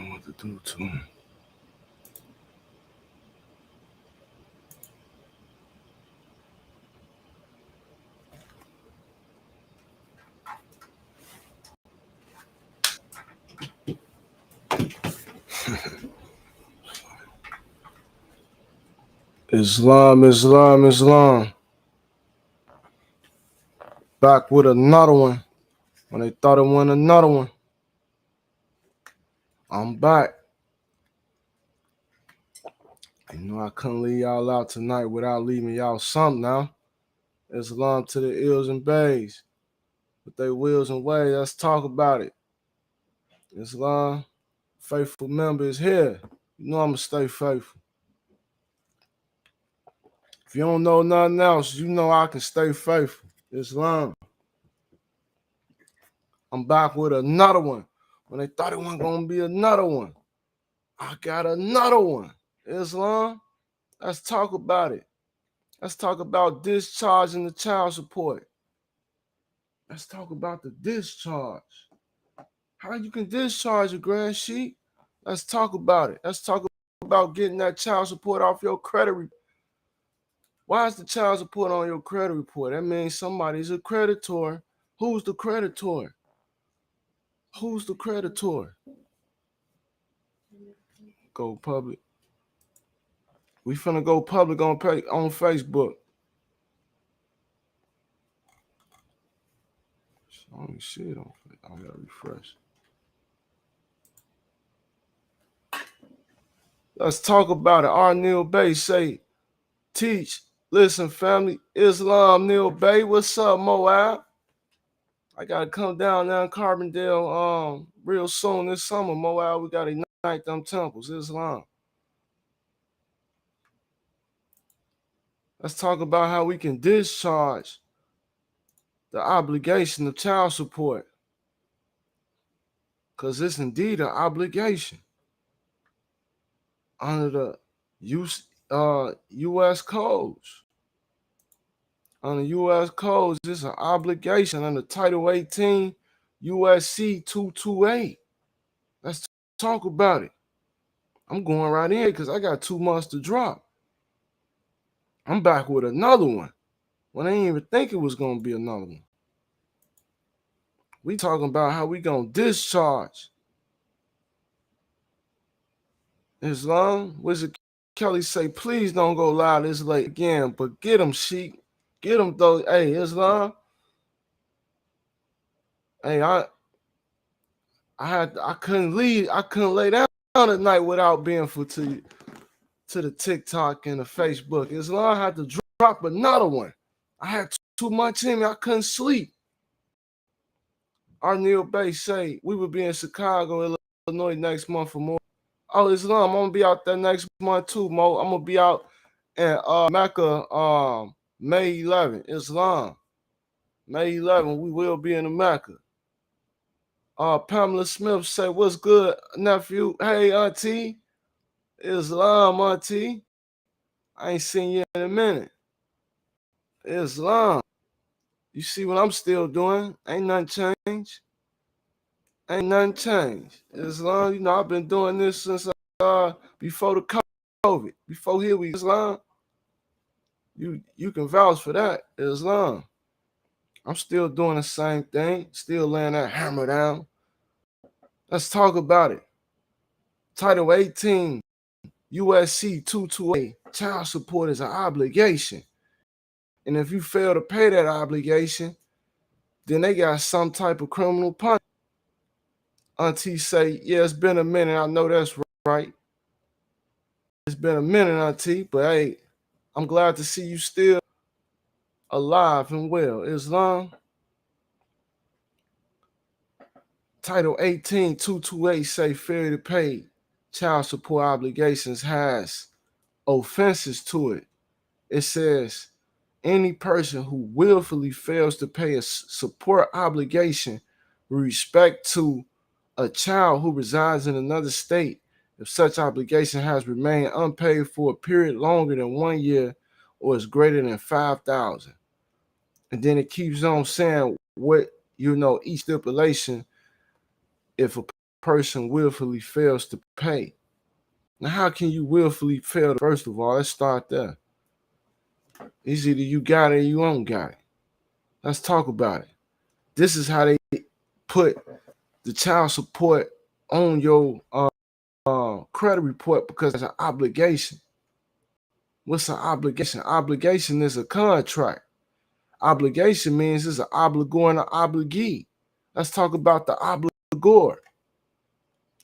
know what to do to him. Islam, Islam, Islam. Back with another one. When they thought it won another one. I'm back. You know I couldn't leave y'all out tonight without leaving y'all something now. Islam to the ills and bays. With their wills and ways, let's talk about it. Islam, faithful member is here. You know I'm going to stay faithful. If you don't know nothing else, you know I can stay faithful. Islam. I'm back with another one. When they thought it wasn't going to be another one, I got another one. Islam, let's talk about it. Let's talk about discharging the child support. Let's talk about the discharge. How you can discharge a grand sheet? Let's talk about it. Let's talk about getting that child support off your credit report. Why is the child support on your credit report? That means somebody's a creditor. Who's the creditor? Who's the creditor? Go public. We finna go public on Facebook. I don't see it on Facebook. I gotta refresh. Let's talk about it. Our Neil Bay say, teach. Listen, family. Islam, Neil Bay. What's up, Moab? I gotta come down there in Carbondale real soon this summer, Moab. We gotta ignite them temples. Islam. Let's talk about how we can discharge the obligation of child support. Because it's indeed an obligation under the U.S. codes. Under U.S. codes, it's an obligation under Title 18, USC 228. Let's talk about it. I'm going right in because I got 2 months to drop. I'm back with another one when I didn't even think it was going to be another one. We talking about how we going to discharge. Islam, Wizard Kelly say, please don't go live this late again, but get them, Sheik. Get them, though. Hey, Islam. Hey, I couldn't leave. I couldn't lay down at night without being to the TikTok and the Facebook. Islam, I had to drop another one. I had too much in me. I couldn't sleep. Our Neil Bay say we will be in Chicago, Illinois next month for more. Oh, Islam, I'm gonna be out there next month too, Mo. I'm gonna be out in Mecca May 11th. Islam. May 11th, we will be in the Mecca. Pamela Smith say, what's good, nephew? Hey, auntie. Islam, auntie. I ain't seen you in a minute. Islam. You see what I'm still doing? Ain't nothing changed. Ain't nothing changed. Islam, you know, I've been doing this since before the COVID. Before here we Islam. You can vouch for that, Islam. I'm still doing the same thing. Still laying that hammer down. Let's talk about it. Title 18, USC 228. Child support is an obligation. And if you fail to pay that obligation, then they got some type of criminal punishment. Auntie say, yeah, it's been a minute. I know that's right. It's been a minute, Auntie, but hey, I'm glad to see you still alive and well. Islam. Title 18, 228 say failure to pay child support obligations has offenses to it. It says any person who willfully fails to pay a support obligation with respect to a child who resides in another state, if such obligation has remained unpaid for a period longer than 1 year or is greater than 5,000. And then it keeps on saying what, each stipulation, if a person willfully fails to pay. Now, how can you willfully fail? First of all, let's start there. It's either you got it or you don't got it. Let's talk about it. This is how they put the child support on your credit report, because it's an obligation. What's an obligation? Obligation is a contract. Obligation means it's an obligor and an obligee. Let's talk about the obligor.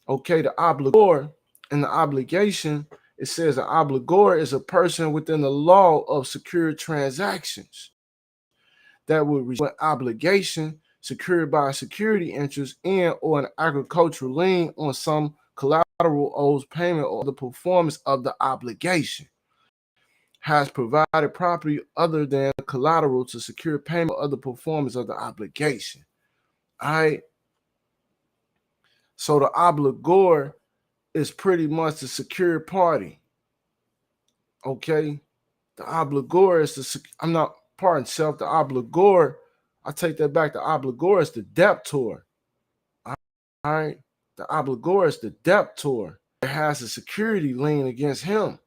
Okay, the obligor and the obligation, it says an obligor is a person within the law of secure transactions that would result in obligation secured by a security interest in or an agricultural lien on some collateral owes payment or the performance of the obligation, has provided property other than collateral to secure payment or the performance of the obligation. All right. So the obligor is pretty much the secure party. Okay. The obligor is the, the obligor, I take that back. The obligor is the debtor. All right. The obligor is the debtor. It has a security lien against him.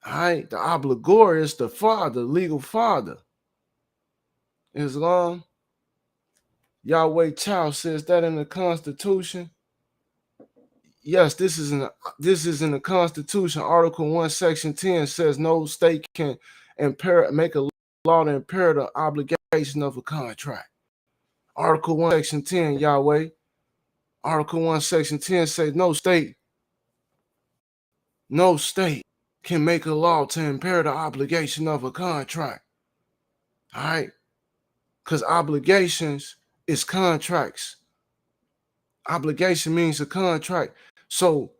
All right. The obligor is the father, legal father. Islam, Yahweh Chow says that in the Constitution. Yes, this is in the Constitution. Article 1, Section 10 says no state can make a law to impair the obligation of a contract. Article 1, Section 10, Yahweh. Article 1, Section 10 says no state can make a law to impair the obligation of a contract. All right? Because obligations is contracts. Obligation means a contract. So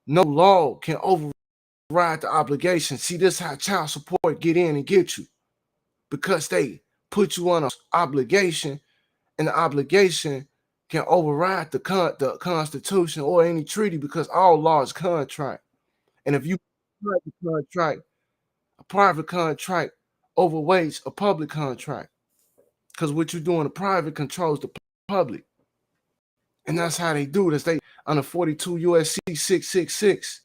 no law can override the obligation. See, this is how child support get in and get you. Because they put you on an obligation, and the obligation can override the Constitution or any treaty, because all law is contract. And if you a private contract overweights a public contract, because what you do in the private controls the public. And that's how they do this. They, under 42 U.S.C. 666,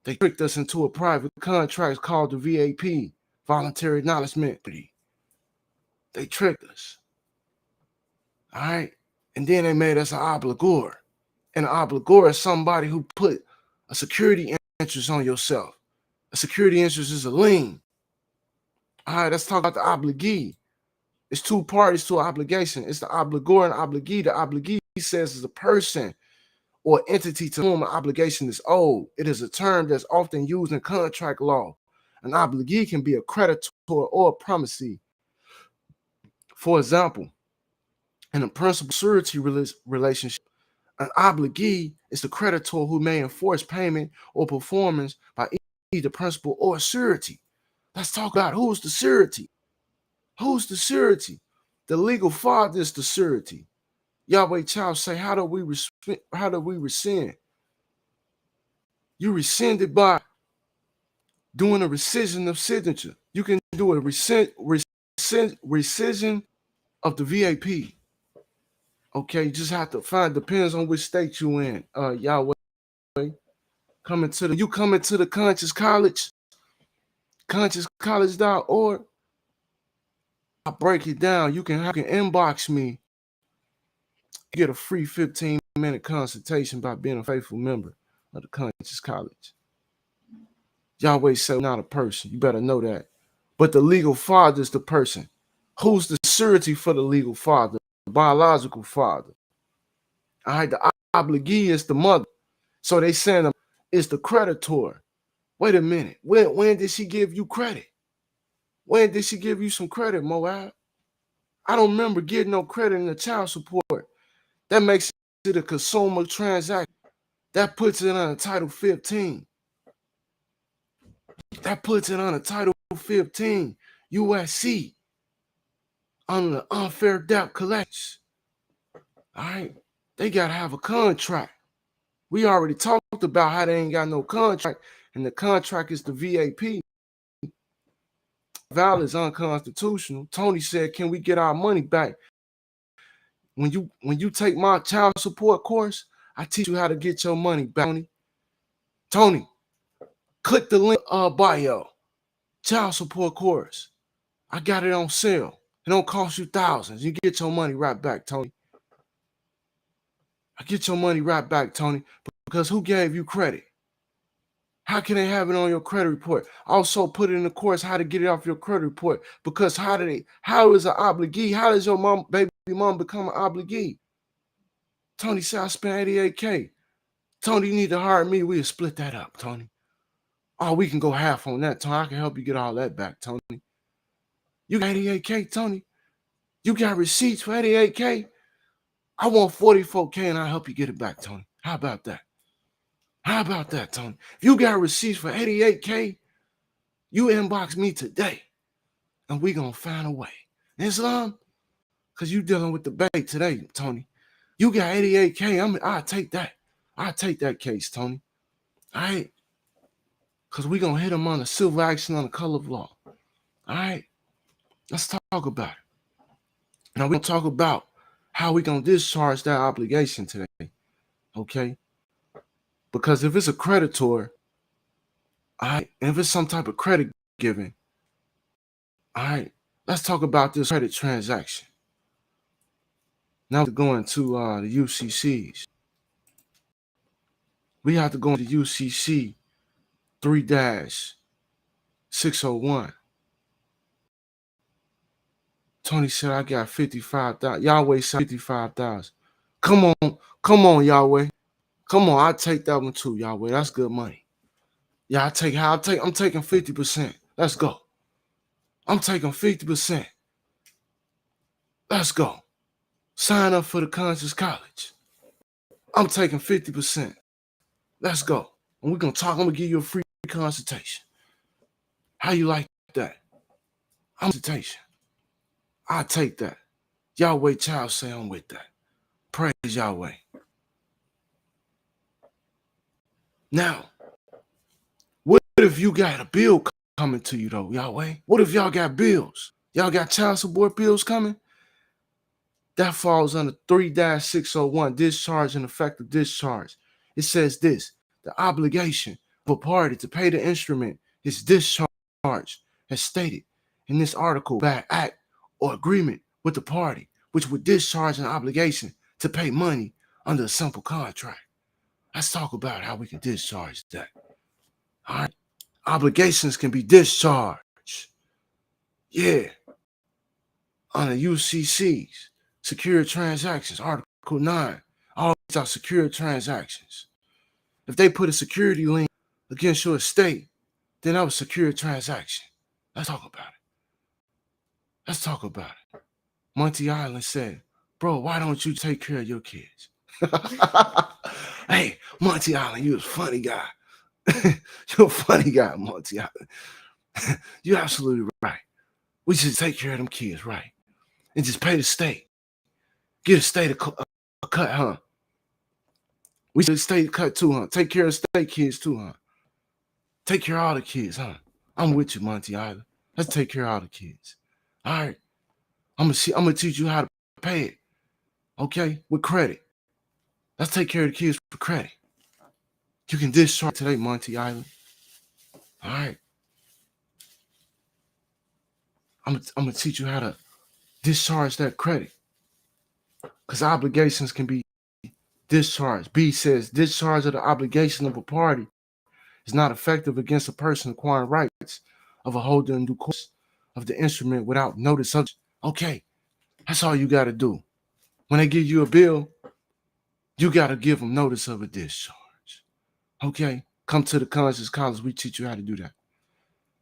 they tricked us into a private contract called the VAP, voluntary acknowledgement. They tricked us. All right? And then they made us an obligor. And an obligor is somebody who put a security interest on yourself. A security interest is a lien. All right, let's talk about the obligee. It's two parties to an obligation. It's the obligor and obligee. The obligee says is a person or entity to whom an obligation is owed. It is a term that's often used in contract law. An obligee can be a creditor or a promisee. For example, in a principal surety relationship, an obligee is the creditor who may enforce payment or performance by either principal or surety. Let's talk about who's the surety. Who's the surety? The legal father is the surety. Yahweh Chow say, how do we rescind? You rescind it by doing a rescission of signature. You can do a rescission of the VAP. Okay, you just have to find, depends on which state you in. Yahweh, you come into the Conscious College, consciouscollege.org. I'll break it down. You can inbox me. Get a free 15-minute consultation by being a faithful member of the Conscious College. Yahweh said, not a person. You better know that. But the legal father is the person. Who's the surety for the legal father? The biological father. All right, the obligee is the mother. So they saying it's the creditor. Wait a minute. When did she give you credit? When did she give you some credit, Moab? I don't remember getting no credit in the child support. That makes it a consumer transaction. That puts it on Title 15. That puts it on a Title 15 USC under the unfair debt collection. All right. They got to have a contract. We already talked about how they ain't got no contract, and the contract is the VAP. Valid is unconstitutional. Tony said, can we get our money back? when you take my child support course, I teach you how to get your money back, Tony. Tony, click the link bio. Child support course. I got it on sale. It don't cost you thousands. You get your money right back, Tony. I get your money right back, Tony, because who gave you credit? How can they have it on your credit report? Also put it in the course how to get it off your credit report, because how is an obligee? How does your baby mom become an obligee? Tony said, I spent $88K. Tony, you need to hire me. We'll split that up, Tony. Oh, we can go half on that, Tony. I can help you get all that back, Tony. You got $88K, Tony. You got receipts for $88K. I want $44K and I'll help you get it back, Tony. How about that? How about that, Tony? If you got receipts for $88K, you inbox me today and we gonna find a way. Islam, because you dealing with the bank today, Tony. You got $88K. I'll take that. I'll take that case, Tony. All right? Because we gonna hit them on a civil action on the color of law. All right? Let's talk about it. Now we're gonna talk about how we gonna discharge that obligation today. Okay? Because if it's a creditor, all right, and if it's some type of credit giving, all right, let's talk about this credit transaction. Now we're going to the UCCs. We have to go into UCC 3-601. Tony said, I got 55,000. Yahweh said 55,000. Come on, Yahweh. Come on, I'll take that one too, Yahweh. That's good money. Yeah, I'm taking 50%. Let's go. I'm taking 50%. Let's go. Sign up for the Conscious College. I'm taking 50%. Let's go. And we're going to talk. I'm going to give you a free consultation. How you like that? Consultation. I'll take that. Yahweh child say I'm with that. Praise Yahweh. Now, what if you got a bill coming to you though, Yahweh? What if y'all got bills? Y'all got child support bills coming? That falls under 3-601, discharge and effective discharge. It says this: the obligation of a party to pay the instrument is discharged, as stated in this article, by act or agreement with the party, which would discharge an obligation to pay money under a simple contract. Let's talk about how we can discharge that. All right. Obligations can be discharged. Yeah. On the UCCs, secure transactions, Article 9. All these are secure transactions. If they put a security lien against your estate, then that was a secure transaction. Let's talk about it. Let's talk about it. Monty Island said, bro, why don't you take care of your kids? Hey, Monty Island, you a funny guy. You're a funny guy, Monty Island. You're absolutely right. We should take care of them kids, right? And just pay the state. Give the state a cut, huh? We should state a cut too, huh? Take care of state kids too, huh? Take care of all the kids, huh? I'm with you, Monty Island. Let's take care of all the kids. All right. I'm gonna teach you how to pay it. Okay? With credit. Let's take care of the kids for credit. You can discharge today, Monty Island. All right. I'm gonna teach you how to discharge that credit. Because obligations can be discharged. B says discharge of the obligation of a party is not effective against a person acquiring rights of a holder in due course of the instrument without notice of. Okay, that's all you got to do. When they give you a bill, you got to give them notice of a discharge. Okay, come to the Conscious College. We teach you how to do that.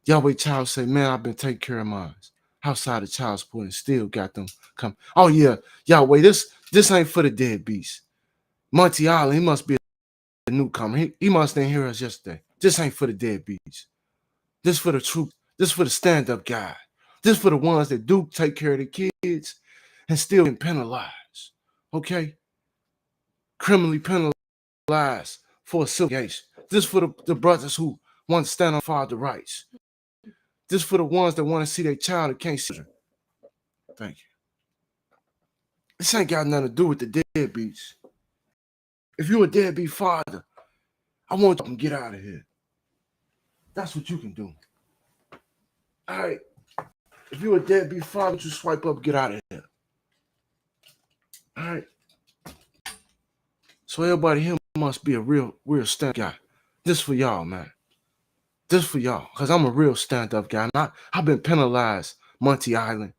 Yahweh child say, man, I've been taking care of mine outside of child support and still got them come. Oh yeah, Yahweh, this ain't for the deadbeats. Monty Island, he must be a newcomer. He must didn't hear us yesterday. This ain't for the deadbeats. This for the truth. This for the stand-up guy. This for the ones that do take care of the kids and still get penalized. Okay? Criminally penalized for a civil case. This for the brothers who want to stand on father rights. This for the ones that want to see their child and can't see them. Thank you. This ain't got nothing to do with the deadbeats. If you're a deadbeat father, I want you to get out of here. That's what you can do. All right. If you're a deadbeat father, you swipe up, get out of here. All right. So everybody here must be a real stand guy. This for y'all, man. This for y'all, because I'm a real stand-up guy. And I've been penalized, Monty Island.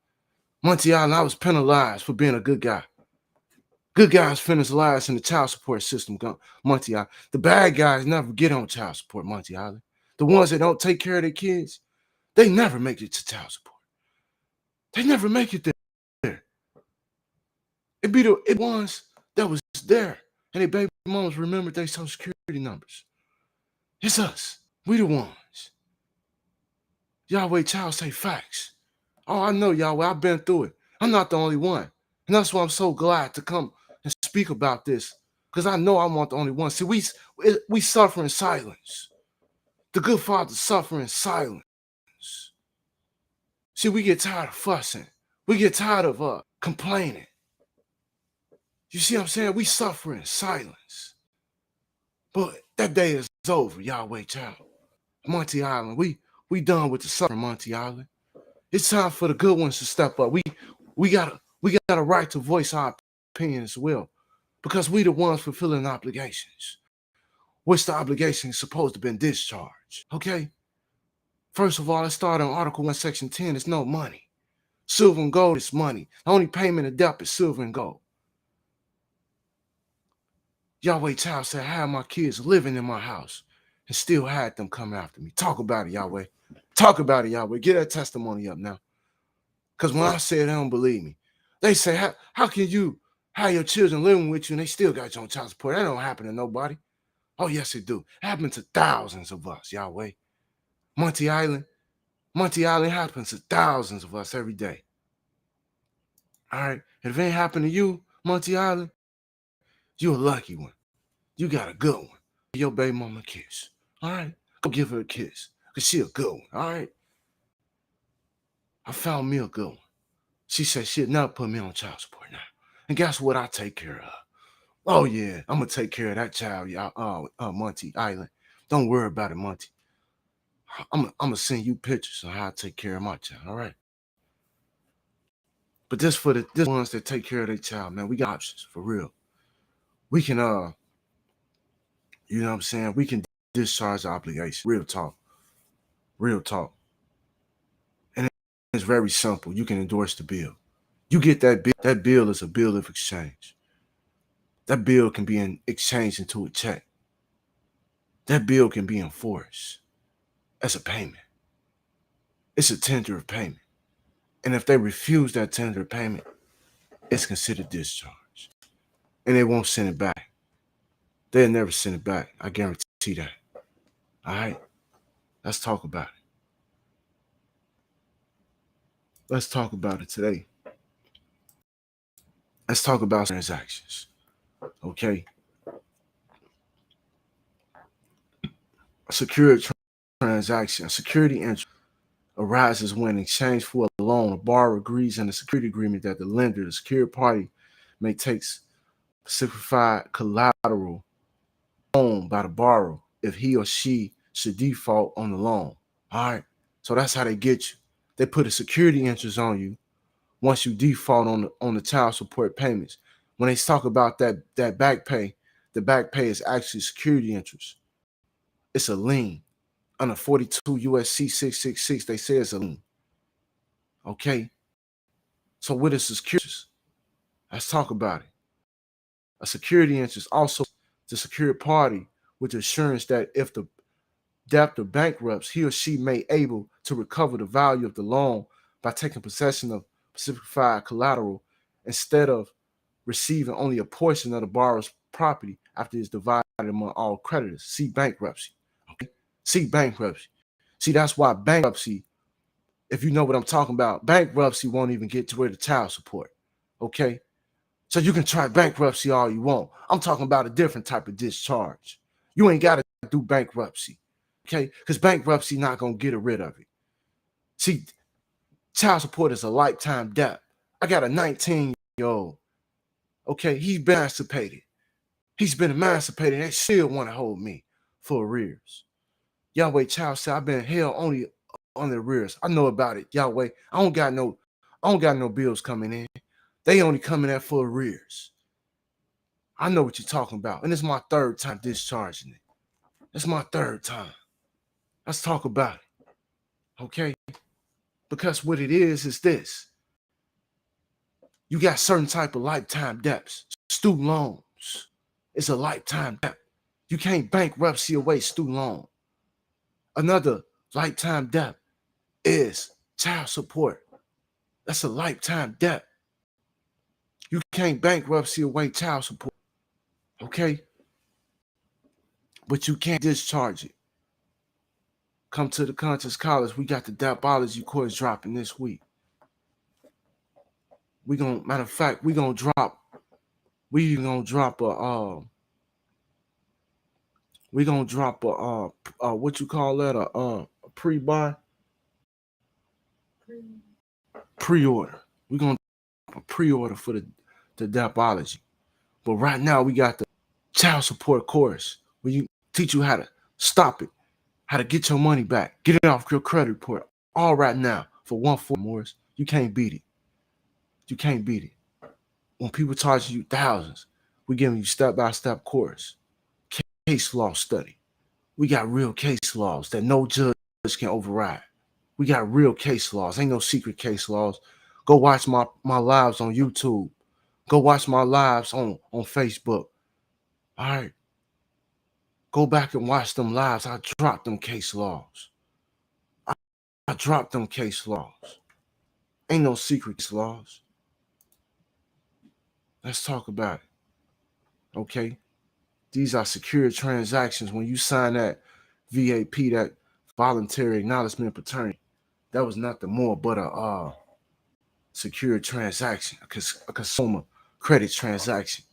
Monty Island, I was penalized for being a good guy. Good guys finish last in the child support system, Monty Island. The bad guys never get on child support, Monty Island. The ones that don't take care of their kids, they never make it to child support. They never make it there. It be the ones that was there, and their baby moms remembered their social security numbers. It's us. We the ones. Yahweh Child say facts. Oh, I know, Yahweh. I've been through it. I'm not the only one. And that's why I'm so glad to come and speak about this, because I know I'm not the only one. See, we suffer in silence. The good fathers suffer in silence. See, we get tired of fussing. We get tired of complaining. You see what I'm saying? We suffer in silence. But that day is over, Yahweh Child. Monty Island, we done with the suffering, Monty Island. It's time for the good ones to step up. We got a right to voice our opinion as well, because we the ones fulfilling obligations, which the obligation is supposed to have been discharged. Okay? First of all, let's start on Article 1, Section 10. It's no money. Silver and gold is money. The only payment of debt is silver and gold. Yahweh Child said, I had my kids living in my house and still had them come after me. Talk about it, Yahweh. Talk about it, Yahweh. Get that testimony up now. Because when I say it, they don't believe me. They say, how can you have your children living with you and they still got you on child support? That don't happen to nobody. Oh, yes, it do. It happens to thousands of us, Yahweh. Monty Island happens to thousands of us every day. All right? If it ain't happened to you, Monty Island, you a lucky one. You got a good one. Give your baby mama a kiss. All right? Go give her a kiss, because she a good one. All right? I found me a good one. She said she'd never put me on child support now. And guess what I take care of? Oh, yeah, I'm going to take care of that child, y'all, Monty Island. Don't worry about it, Monty. I'm going to send you pictures of how I take care of my child, all right? But this for the ones that take care of their child, man, we got options, for real. We can, you know what I'm saying? We can discharge the obligation. Real talk. Real talk. And it's very simple. You can endorse the bill. You get that bill. That bill is a bill of exchange. That bill can be exchanged into a check. That bill can be enforced as a payment. It's a tender of payment. And if they refuse that tender of payment, it's considered discharge. And they won't send it back. They'll never send it back. I guarantee that. All right? Let's talk about it. Let's talk about it today. Let's talk about transactions. Okay? A secured transaction, a security interest arises when, in exchange for a loan, a borrower agrees in a security agreement that the lender, the secured party, may take specified collateral owned by the borrower if he or she should default on the loan. All right. So that's how they get you. They put a security interest on you once you default on the child support payments. When they talk about that back pay, the back pay is actually security interest. It's a lien. Under 42 USC 666, they say it's a lien. Okay? So what is security? Let's talk about it. A security interest also the secured party with assurance that if the debtor bankrupts, he or she may able to recover the value of the loan by taking possession of specified collateral instead of receiving only a portion of the borrower's property after it's divided among all creditors. See bankruptcy. Okay? See bankruptcy. See, that's why bankruptcy, if you know what I'm talking about, bankruptcy won't even get to where the child support. Okay? So you can try bankruptcy all you want. I'm talking about a different type of discharge. You ain't got to do bankruptcy. Okay? Because bankruptcy not going to get rid of it. See, child support is a lifetime debt. I got a 19-year-old Okay, he's been emancipated. He's been emancipated. They still want to hold me for arrears. Yahweh child said, I've been held only on the arrears. I know about it, Yahweh. I don't got no bills coming in. They only coming in for arrears. I know what you're talking about. And it's my third time discharging it. It's my third time. Let's talk about it. Okay? Because what it is this. You got certain type of lifetime debts. Student loans. It's a lifetime debt. You can't bankruptcy away student loan. Another lifetime debt is child support. That's a lifetime debt. You can't bankruptcy away child support. Okay? But you can't discharge it. Come to the Conscious College. We got the Debtology course dropping this week. Matter of fact, we gonna drop a what you call that, a pre-buy? Pre-order. We're gonna do a pre-order for the Debtology. But right now we got the child support course where you teach you how to stop it, how to get your money back, get it off your credit report. All right now for $140, Morris. You can't beat it. You can't beat it. When people charge you thousands, we're giving you step-by-step course. Case law study. We got real case laws that no judge can override. We got real case laws. Ain't no secret case laws. Go watch my lives on YouTube. Go watch my lives on Facebook. All right. Go back and watch them lives. I dropped them case laws. I dropped them case laws. Ain't no secret case laws. Let's talk about it. Okay? These are secure transactions. When you sign that VAP, that voluntary acknowledgement of paternity, that was nothing more but a secure transaction, a consumer credit transaction.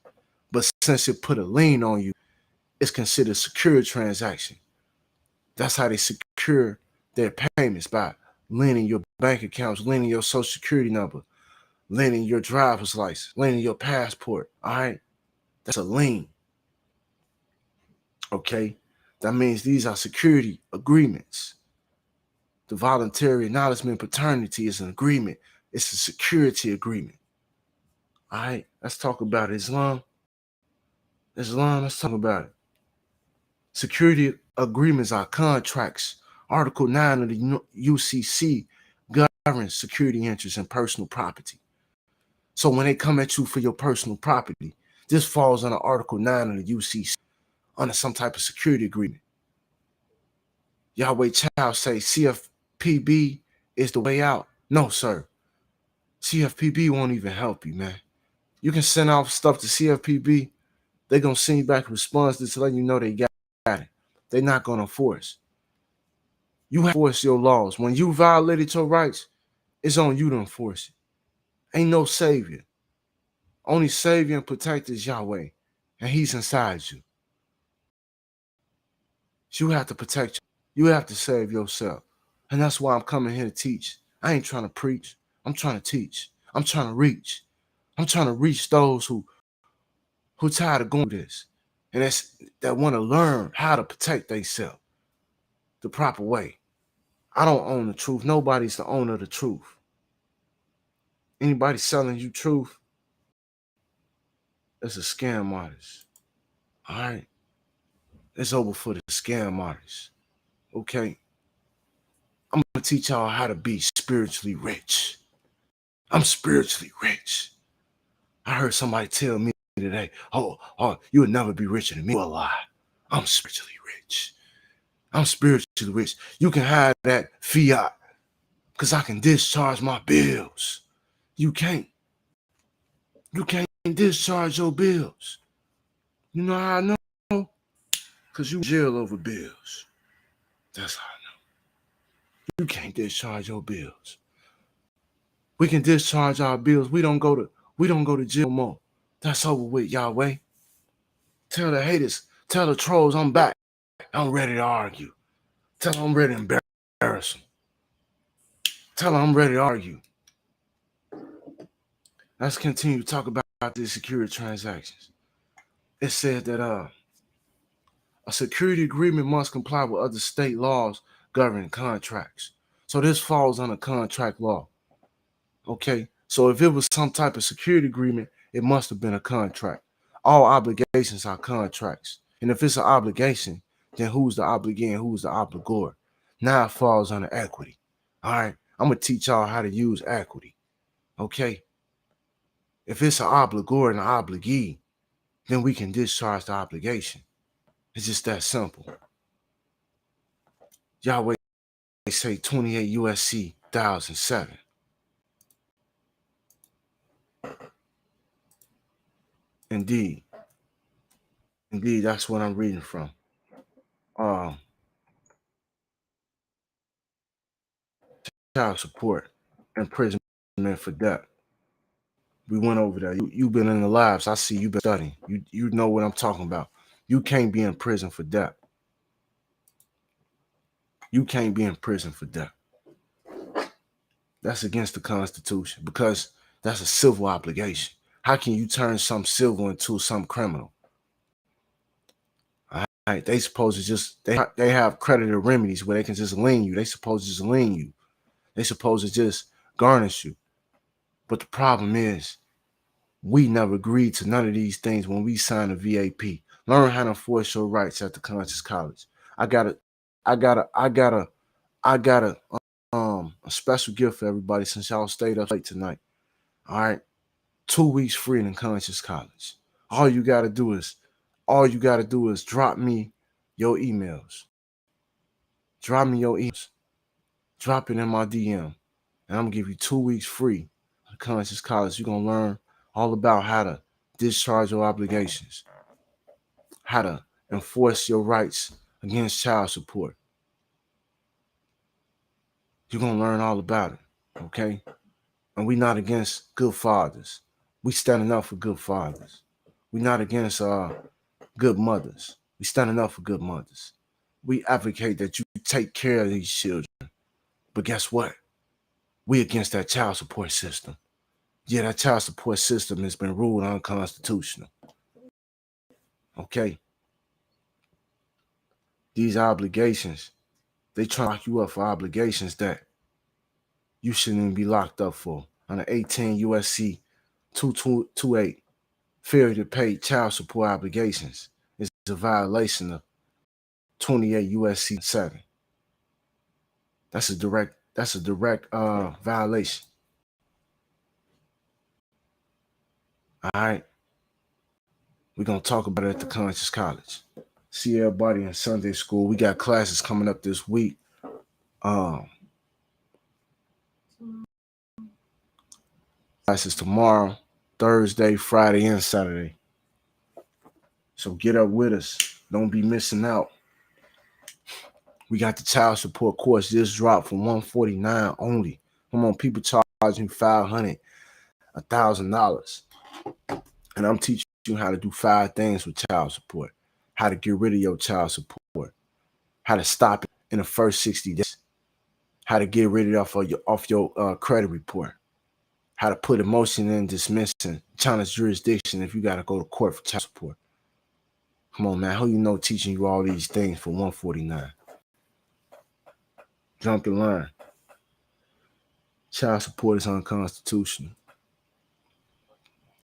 But since it put a lien on you, it's considered a secure transaction. That's how they secure their payments, by leaning your bank accounts, leaning your social security number, leaning your driver's license, leaning your passport. All right? That's a lien. Okay? That means these are security agreements. The voluntary acknowledgement of paternity is an agreement. It's a security agreement. All right? Let's talk about Islam. Let's talk about it. Security agreements are contracts. Article 9 of the UCC governs security interests and personal property. So when they come at you for your personal property, this falls under Article 9 of the UCC, under some type of security agreement. Yahweh Child say CFPB is the way out. No, sir. CFPB won't even help you, man. You can send off stuff to CFPB. They're going to send you back a response to let you know they got it. They're not going to enforce. You have to enforce your laws. When you violated your rights, it's on you to enforce it. Ain't no savior. Only savior and protector is Yahweh, and he's inside you. So you have to protect you. You have to save yourself. And that's why I'm coming here to teach. I ain't trying to preach. I'm trying to teach. I'm trying to reach. I'm trying to reach those who tired of going through this, and that want to learn how to protect themselves the proper way. I don't own the truth. Nobody's the owner of the truth. Anybody selling you truth, it's a scam artist. All right? It's over for the scam artists. Okay? I'm going to teach y'all how to be spiritually rich. I'm spiritually rich. I heard somebody tell me today, oh, you would never be richer than me. Well, lie. I'm spiritually rich. I'm spiritually rich. You can have that fiat because I can discharge my bills. You can't. You can't discharge your bills. You know how I know? Because you in jail over bills. That's how I know. You can't discharge your bills. We can discharge our bills. We don't go to jail more. That's over with, Yahweh. Tell the haters, tell the trolls I'm back. I'm ready to argue. Tell them I'm ready to embarrass them. Tell them I'm ready to argue. Let's continue to talk about these security transactions. It said that a security agreement must comply with other state laws governing contracts. So this falls under contract law. Okay, so if it was some type of security agreement, it must have been a contract. All obligations are contracts. And if it's an obligation, then who's the obligee and who's the obligor? Now it falls under equity. All right, I'm going to teach y'all how to use equity. Okay, if it's an obligor and an obligee, then we can discharge the obligation. It's just that simple. Yahweh say 28 USC 1007. Indeed. Indeed, that's what I'm reading from. Child support, imprisonment for debt. We went over that. You've been in the labs. I see you've been studying. You know what I'm talking about. You can't be in prison for debt. You can't be in prison for debt. That's against the Constitution because that's a civil obligation. How can you turn some civil into some criminal? All right, they supposed to just they have creditor remedies where they can just lien you. They supposed to just lien you. They supposed to just garnish you. But the problem is, we never agreed to none of these things when we signed a VAP. Learn how to enforce your rights at the Conscious College. I got a special gift for everybody since y'all stayed up late tonight. All right, 2 weeks free in the Conscious College. All you gotta do is drop me your emails. Drop me your emails. Drop it in my DM, and I'm gonna give you 2 weeks free at the Conscious College. You're gonna learn all about how to discharge your obligations, how to enforce your rights against child support. You're going to learn all about it, okay? And we're not against good fathers. We standing up for good fathers. We're not against good mothers. We standing up for good mothers. We advocate that you take care of these children. But guess what? We against that child support system. Yeah, that child support system has been ruled unconstitutional. Okay? These obligations, they try to lock you up for obligations that you shouldn't even be locked up for. Under 18 USC 2228, failure to pay child support obligations is a violation of 28 USC 7. That's a direct violation. All right. We're going to talk about it at the Conscious College. See everybody in Sunday school. We got classes coming up this week. Classes tomorrow, Thursday, Friday, and Saturday. So get up with us. Don't be missing out. We got the child support course just dropped for $149 only. Come on, people charging $500, $1,000. And I'm teaching you how to do 5 things with child support. How to get rid of your child support. How to stop it in the first 60 days. How to get rid of it off your credit report. How to put a motion in dismissing China's jurisdiction if you got to go to court for child support. Come on, man. Who you know teaching you all these things for $149? Jump and learn. Child support is unconstitutional.